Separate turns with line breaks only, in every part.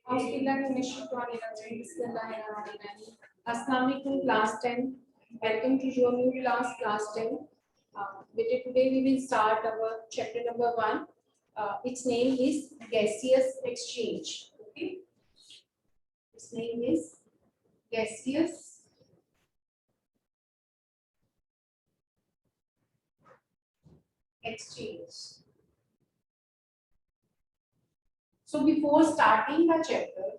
Assalamu alaikum, class 10. Welcome to your new class 10. Today we will start our chapter number 1. Its name is gaseous exchange. Okay. Its name is gaseous exchange. So before starting the chapter,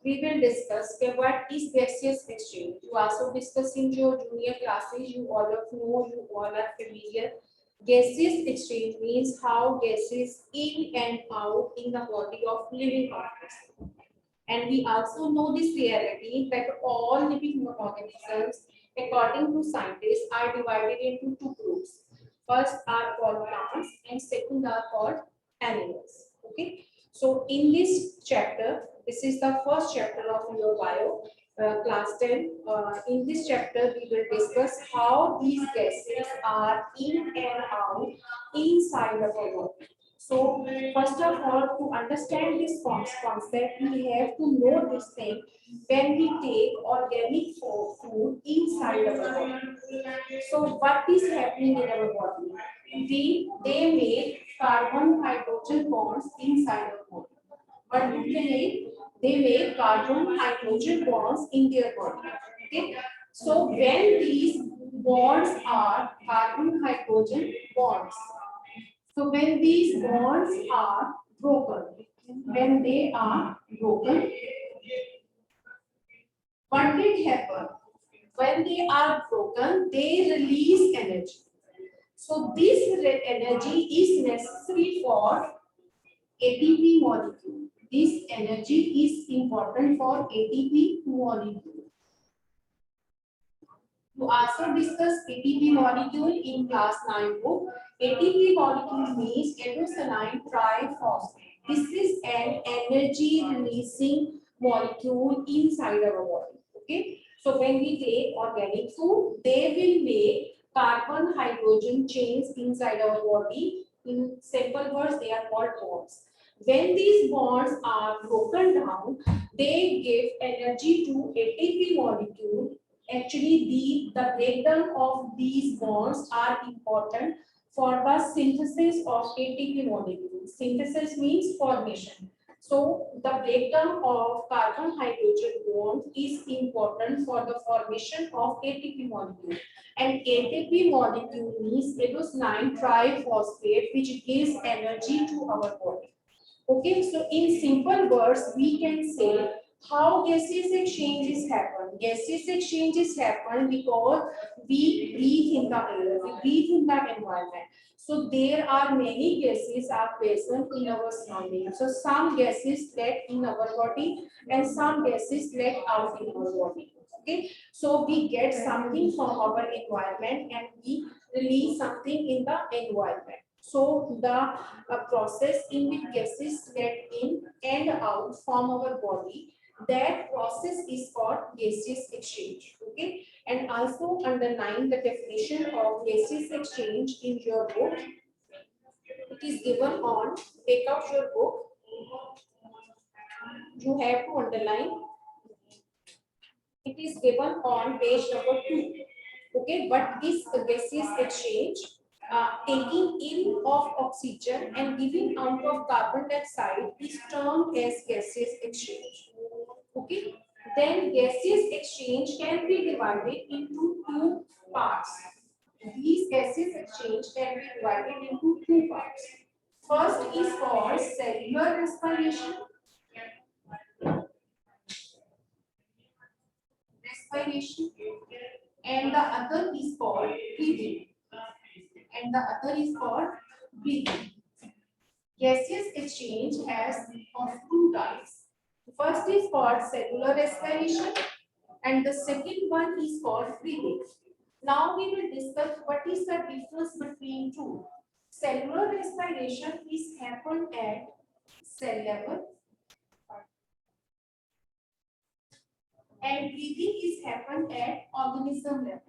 we will discuss what is gaseous exchange. You also discuss in your junior classes. You all know, you all are familiar. Gaseous exchange means how gases in and out in the body of living organisms. And we also know this reality that all living organisms, according to scientists, are divided into two groups. First are called plants and second are called animals. Okay. So in this chapter, this is the first chapter of your bio, class 10. In this chapter, we will discuss how these gases are in and out inside of our body. So first of all, to understand this concept, we have to know this thing. When we take organic food inside of our body, so what is happening in our body? They make carbon hydrogen bonds inside our body. What do they make? They make carbon hydrogen bonds in their body. Okay. So when these bonds are carbon hydrogen bonds, so when these bonds are broken, when they are broken, what did happen? When they are broken, they release energy. So this energy is necessary for ATP molecule. This energy is important for ATP molecule. You also discuss ATP molecule in class 9 book. ATP molecule means adenosine triphosphate. This is an energy releasing molecule inside our body. Okay. So when we take organic food, they will make carbon hydrogen chains inside our body. In simple words, they are called bonds. When these bonds are broken down, they give energy to ATP molecule. Actually, the breakdown of these bonds are important for the synthesis of ATP molecules. Synthesis means formation. So the breakdown of carbon hydrogen bond is important for the formation of ATP molecule. And ATP molecule means adenosine triphosphate, which gives energy to our body. Okay, so in simple words, we can say how gaseous exchanges happen. Gaseous exchanges happen because we breathe in the air, we breathe in the environment. So there are many gases are present in our surroundings. So some gases let in our body and some gases let out in our body. Okay, so we get something from our environment and we release something in the environment. So the process in which gases let in and out from our body, that process is called gaseous exchange. Okay, and also underline the definition of gaseous exchange in your book. It is given on, take out your book. You have to underline. It is given on page number 2. Okay, what is a gaseous exchange? Taking in of oxygen and giving out of carbon dioxide is termed as gaseous exchange. Okay, then gaseous exchange can be divided into two parts. These gaseous exchange can be divided into two parts. First is called cellular respiration. And the other is called breathing. Gaseous exchange has of two types. First is called cellular respiration and the second one is called breathing. Now we will discuss what is the difference between two. Cellular respiration is happen at cell level and breathing is happen at organism level.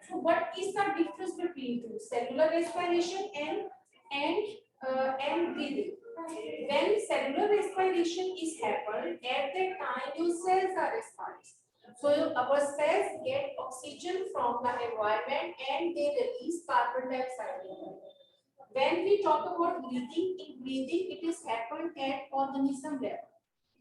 So what is the difference between two? Cellular respiration and breathing. When cellular respiration is happened, at that time your cells are respiring. So our cells get oxygen from the environment and they release carbon dioxide. When we talk about breathing, in breathing it is happened at organism level,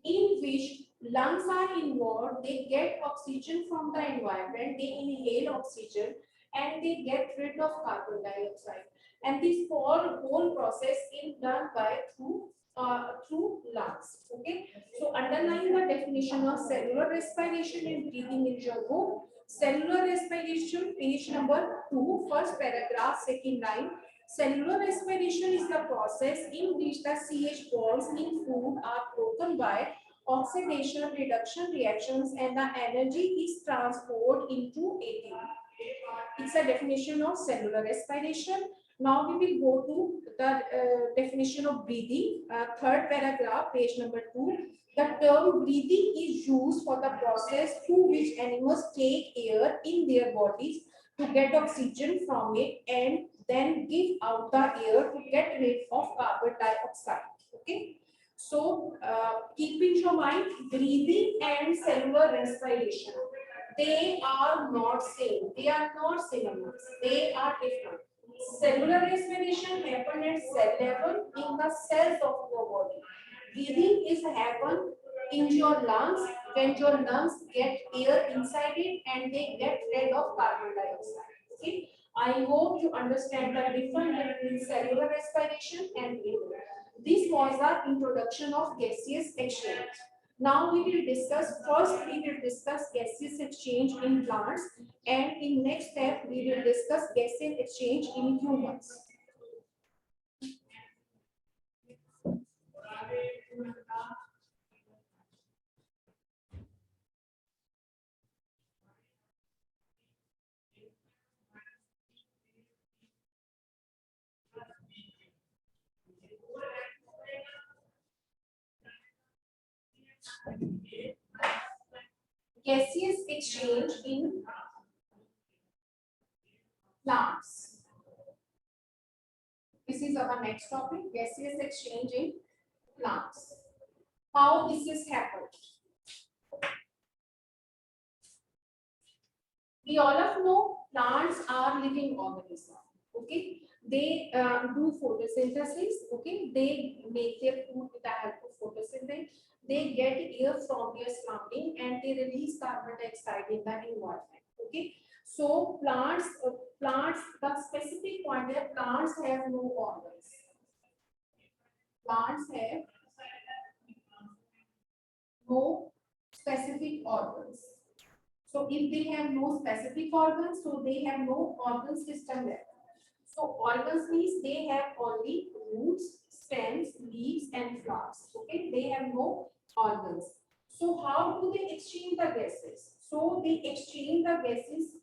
in which lungs are involved. They get oxygen from the environment, they inhale oxygen and they get rid of carbon dioxide. And this whole process is done by through lungs. Okay, so underlying the definition of cellular respiration and breathing in your book, cellular respiration, page number 2, first paragraph, second line. Cellular respiration is the process in which the CH bonds in food are broken by oxidation reduction reactions and the energy is transferred into ATP. It's a definition of cellular respiration. Now we will go to the definition of breathing, third paragraph, page number 2. The term breathing is used for the process through which animals take air in their bodies to get oxygen from it and then give out the air to get rid of carbon dioxide. Okay. So keep in your mind, breathing and cellular respiration, they are not same. They are not synonymous. They are different. Cellular respiration happen at cell level in the cells of your body. Breathing is happen in your lungs when your lungs get air inside it and they get rid of carbon dioxide. Okay. I hope you understand the difference between cellular respiration and breathing. This was our introduction of gaseous exchange. Now we will discuss, first we will discuss gaseous exchange in plants and in next step we will discuss gaseous exchange in humans. Gaseous exchange in plants. This is our next topic, gaseous exchange in plants. How this is happened? We all of know plants are living organisms. Okay, they do photosynthesis. Okay, they make their food with the help of photosynthesis. They get air from their surrounding and they release carbon dioxide in the environment. Okay, so plants, the specific point is plants have no organs. Plants have no specific organs. So if they have no specific organs, so they have no organ system left. So organs means they have only roots, stems, leaves and flowers. Okay, they have no organs. So how do they exchange the gases? So they exchange the gases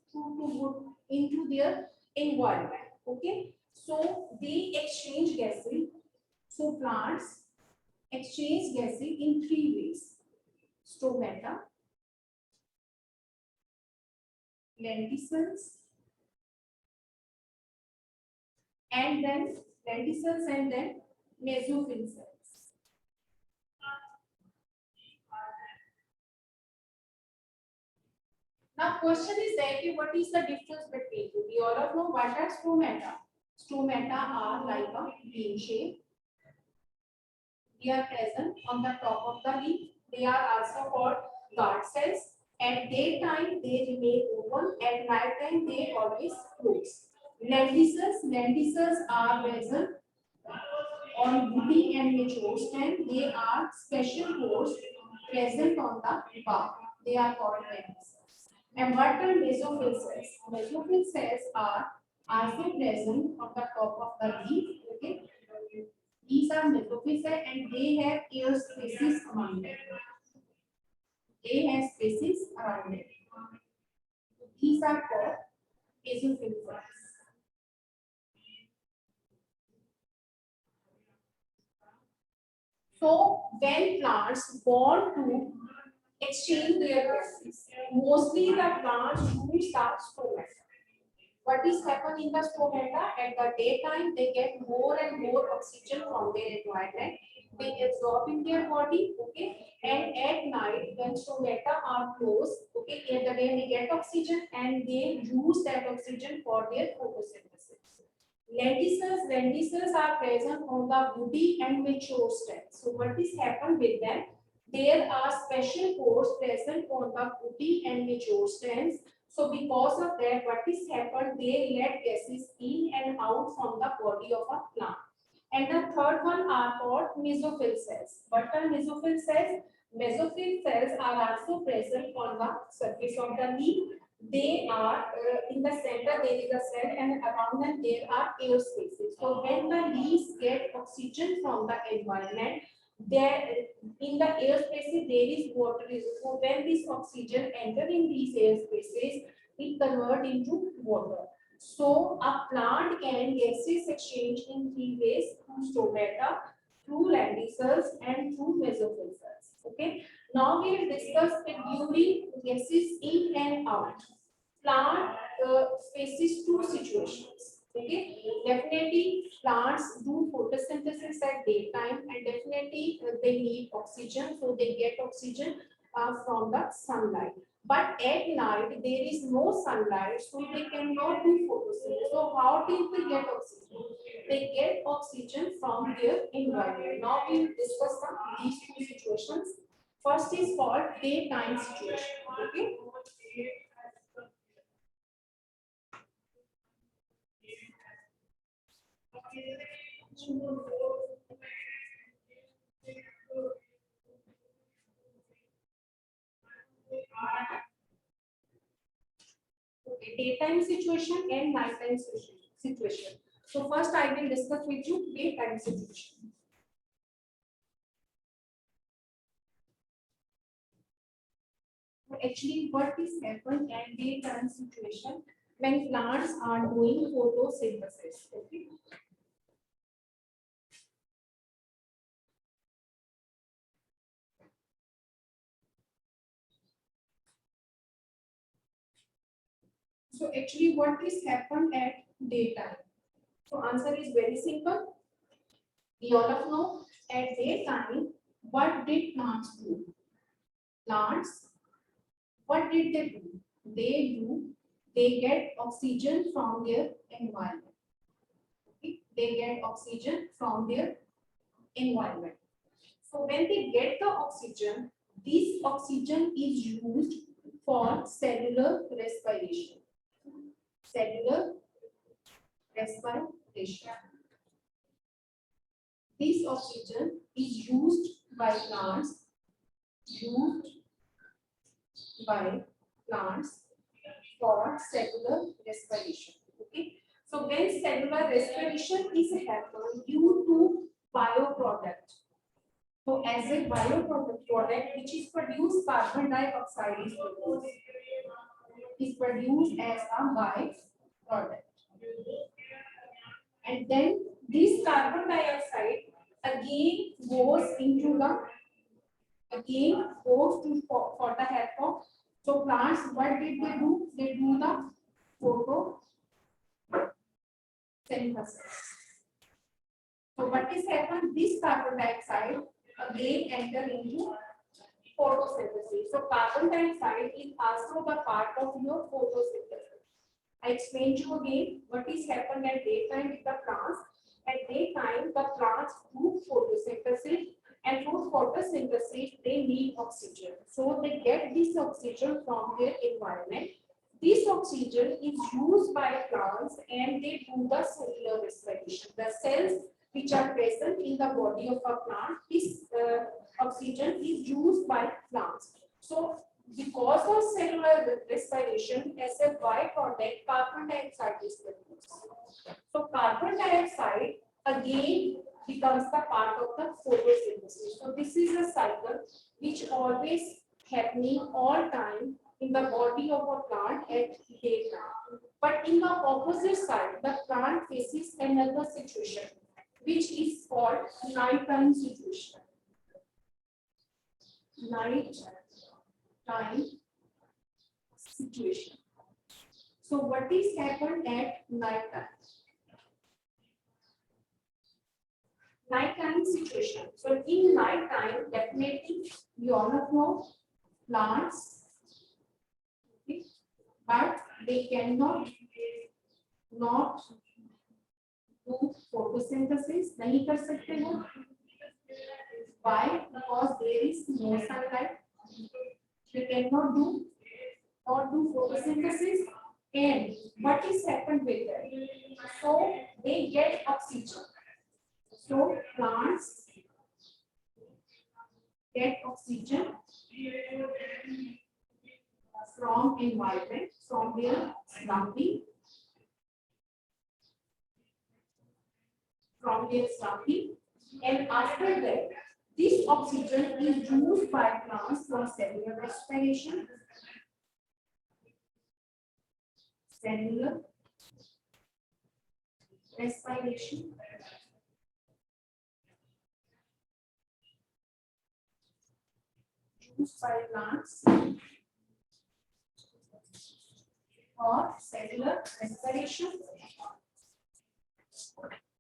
into their environment. Okay, so they exchange gases. So plants exchange gases in 3 ways: stomata, lenticels, and then mesophyll cells. Now question is that what is the difference between two? We all know what are stomata. Stomata are like a bean shape. They are present on the top of the leaf. They are also called guard cells. At daytime they remain open. At night time they always close. Lenticels are present on woody and mature stem. They are special pores present on the bark. They are called lenticels. And what are mesophyll cells? Mesophyll cells are also present on the top of the leaf. Okay. These are mesophyll cells and they have air spaces among them. They have spaces around them. These are called mesophyll cells. So when plants want to exchange their gases, mostly the plants use the stomata. What is happen in the stomata? At the daytime, they get more and more oxygen from their environment. They absorb in their body, okay. And at night, when stomata are closed, okay, in the day they get oxygen and they use that oxygen for their photosynthesis. Lenticels are present on the woody and mature stems. So what is happened with them? There are special pores present on the woody and mature stems. So because of that, what is happened? They let gases in and out from the body of a plant. And the third one are called mesophyll cells. What are mesophyll cells? Mesophyll cells are also present on the surface of the leaf. They are in the center there is a cell and around them there are air spaces. So when the leaves get oxygen from the environment, there in the air spaces there is water. So when this oxygen enter in these air spaces, it convert into water. So a plant can gases exchange in three ways: through stomata, through lenticels, and through mesophyll cells. Okay. Now we will discuss it during gases in and out. Plant faces two situations. Okay, definitely plants do photosynthesis at daytime, and definitely they need oxygen, so they get oxygen from the sunlight. But at night there is no sunlight, so they cannot do photosynthesis. So how do they get oxygen? They get oxygen from their environment. Now we will discuss these two situations. First is called daytime situation. Okay. Okay, daytime situation and nighttime situation. So first I will discuss with you daytime situation. Actually, what is happened at daytime situation when plants are doing photosynthesis? Okay. So actually, what is happened at daytime? So answer is very simple. We all of know at daytime, what did plants do? Plants, what did they do? They get oxygen from their environment. Okay? They get oxygen from their environment. So when they get the oxygen, this oxygen is used for cellular respiration. Cellular respiration. This oxygen is used by plants, for cellular respiration. Okay. So when cellular respiration is happening due to bioproduct. So as a bioproduct which is produced, carbon dioxide is produced as a byproduct. And then this carbon dioxide again goes to for the help of. So plants, what did they do? They do the photosynthesis. So what is happened? This carbon dioxide again enter into photosynthesis. So carbon dioxide is also the part of your photosynthesis. I explained you again what is happened at daytime with the plants. At daytime, the plants do photosynthesis, and for photosynthesis, they need oxygen. So they get this oxygen from their environment. This oxygen is used by plants and they do the cellular respiration. The cells which are present in the body of a plant, this oxygen is used by plants. So because of cellular respiration, as a byproduct, carbon dioxide is produced. So carbon dioxide again becomes the part of the photosynthesis. So this is a cycle which always happening all time in the body of a plant at daytime. But in the opposite side, the plant faces another situation, which is called nighttime situation. Nighttime situation. So what is happened at night time? Nighttime situation. So in night time, definitely you all know plants, okay, but they cannot not do photosynthesis. नहीं कर सकते हो. Why? Because there is no sunlight. They cannot do photosynthesis. And what is happened with them? So they get oxygen. So plants get oxygen from environment, from their surrounding, and after that, this oxygen is used by plants for cellular respiration. Cellular respiration. Used by plants for cellular respiration.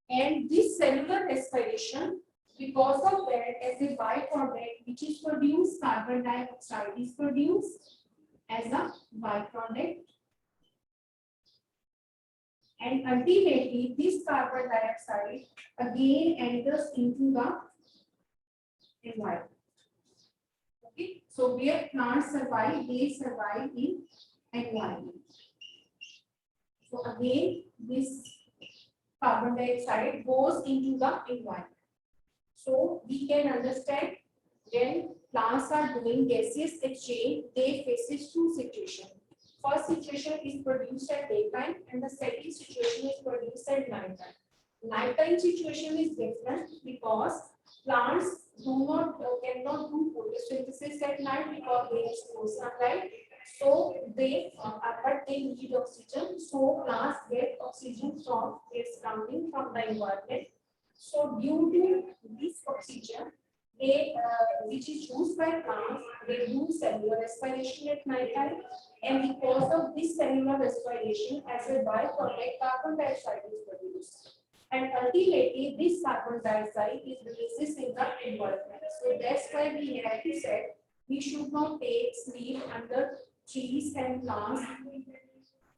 And this cellular respiration, because of that, as a byproduct which is produced, carbon dioxide is produced as a byproduct. And ultimately, this carbon dioxide again enters into the environment. Okay, so where plants survive, they survive in environment. So again, this carbon dioxide goes into the environment. So we can understand when plants are doing gaseous exchange, they faces two situations. First situation is produced at daytime, and the second situation is produced at nighttime. Nighttime situation is different because plants cannot do photosynthesis at night because there is no sunlight. So they but they need oxygen. So plants get oxygen from their surrounding, from the environment. So due to this oxygen, they which is used by plants, they do cellular respiration at night time, and because of this cellular respiration, as a byproduct, carbon dioxide is produced. And ultimately, this carbon dioxide is released in the environment. So that's why we have to say we should not take sleep under trees and plants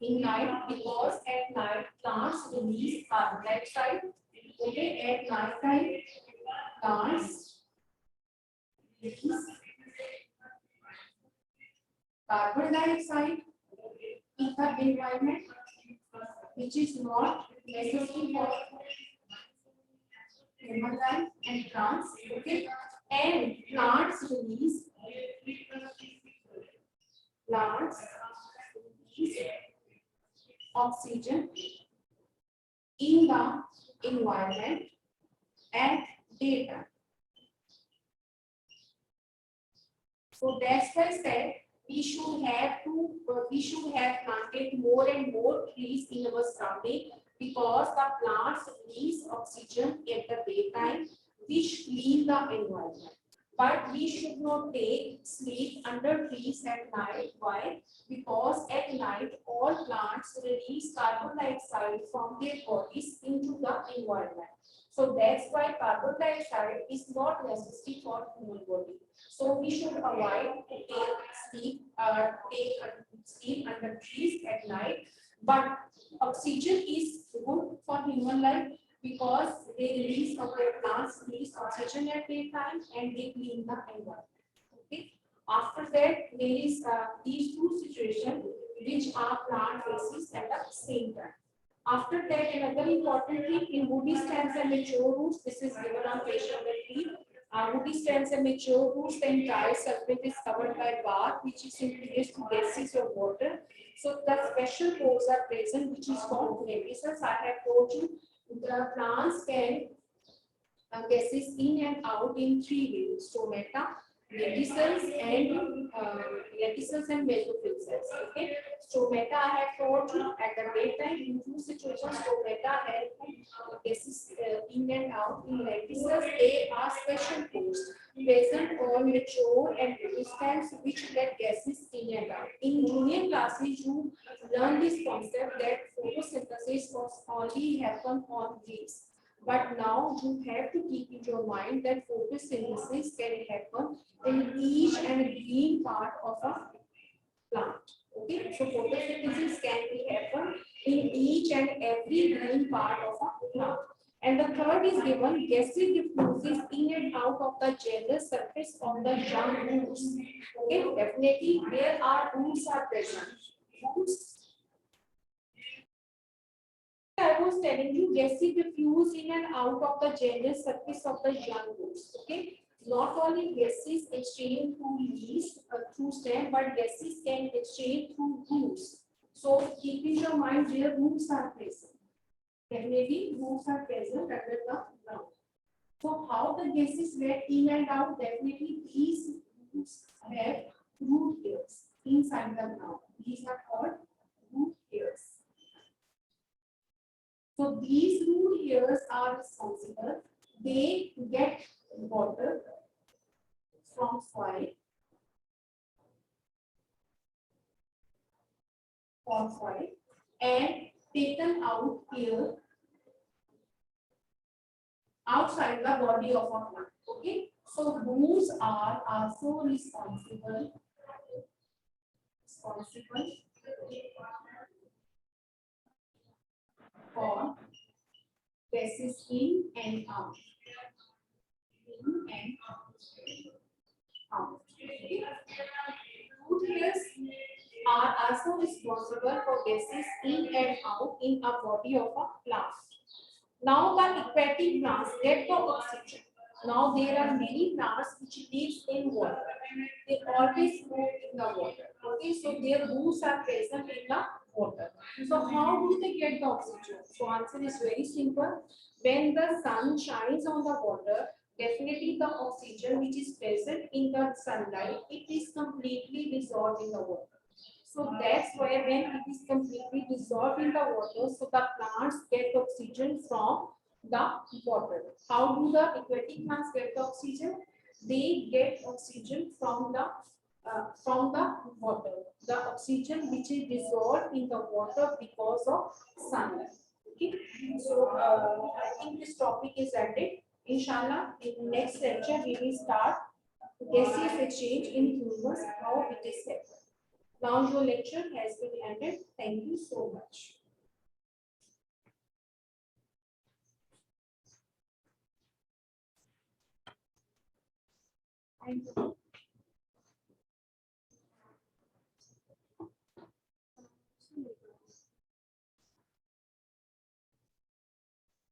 in night, because at night plants release carbon dioxide. Okay, at night time plants release carbon dioxide in the environment, which is not necessary for human life and plants. Okay, and plants release oxygen in the environment at daytime. So that's why I said we should have planted more and more trees in our surrounding, because the plants release oxygen at the daytime, which clean the environment. But we should not take sleep under trees at night. Why? Because at night all plants release carbon dioxide from their bodies into the environment. So that's why carbon dioxide is not necessary for human body. So we should avoid to take sleep under trees at night. But oxygen is good for human life, because they release plants release oxygen at daytime and they clean the environment. Okay. After that, there is these two situations which are plant faces at the same time. After that, another important thing in woody stems and mature roots, this is given on page number 3. Woody stems and mature roots, the entire surface is covered by bark, which is introduced to gases or water. So the special pores are present, which is called phlogiston. I have told you the plants can gases in and out in 3 ways: stomata, lenticels and basophil cells. Okay, stomata I have told you at the daytime in two situations. Stomata help gases in and out. In lenticels, they are special pores present on mature and resistance which let gases in and out. In junior classes, you learn this concept that photosynthesis was only happen on leaves. But now you have to keep in your mind that photosynthesis can happen in each and green part of a plant. Okay, so photosynthesis can be happen in each and every green part of a plant. And the third is given gases diffuses in and out of the general surface of the young roots. Okay, definitely where our roots are present. Roots, I was telling you, gases diffuse in and out of the general surface of the young roots. Okay, not only gases exchange through leaves, through stem, but gases can exchange through roots. So keep in your mind where roots are present. Definitely, roots are present under the ground. So how the gases get in and out? Definitely, these roots have root hairs inside the ground. These are called root hairs. So these root hairs are responsible. They get water from soil, and taken out here outside the body of a plant. Okay. So roots are also responsible for gases in and out. In and out. Okay. Root hairs are also responsible for gases in and out in a body of a plant. Now the aquatic plants get the oxygen. Now there are many plants which lives in water. They always move in the water. Okay, so their roots are present in the water. So how do they get the oxygen? So answer is very simple. When the sun shines on the water, definitely the oxygen which is present in the sunlight, it is completely dissolved in the water. So that's why when it is completely dissolved in the water, so the plants get oxygen from the water. How do the aquatic plants get the oxygen? They get oxygen from the water. The oxygen which is dissolved in the water because of sunlight. Okay. So I think this topic is ended. Inshallah, in next lecture we will start gaseous exchange in humans, how it is happened. Now your lecture has been ended. Thank you so much. Thank you.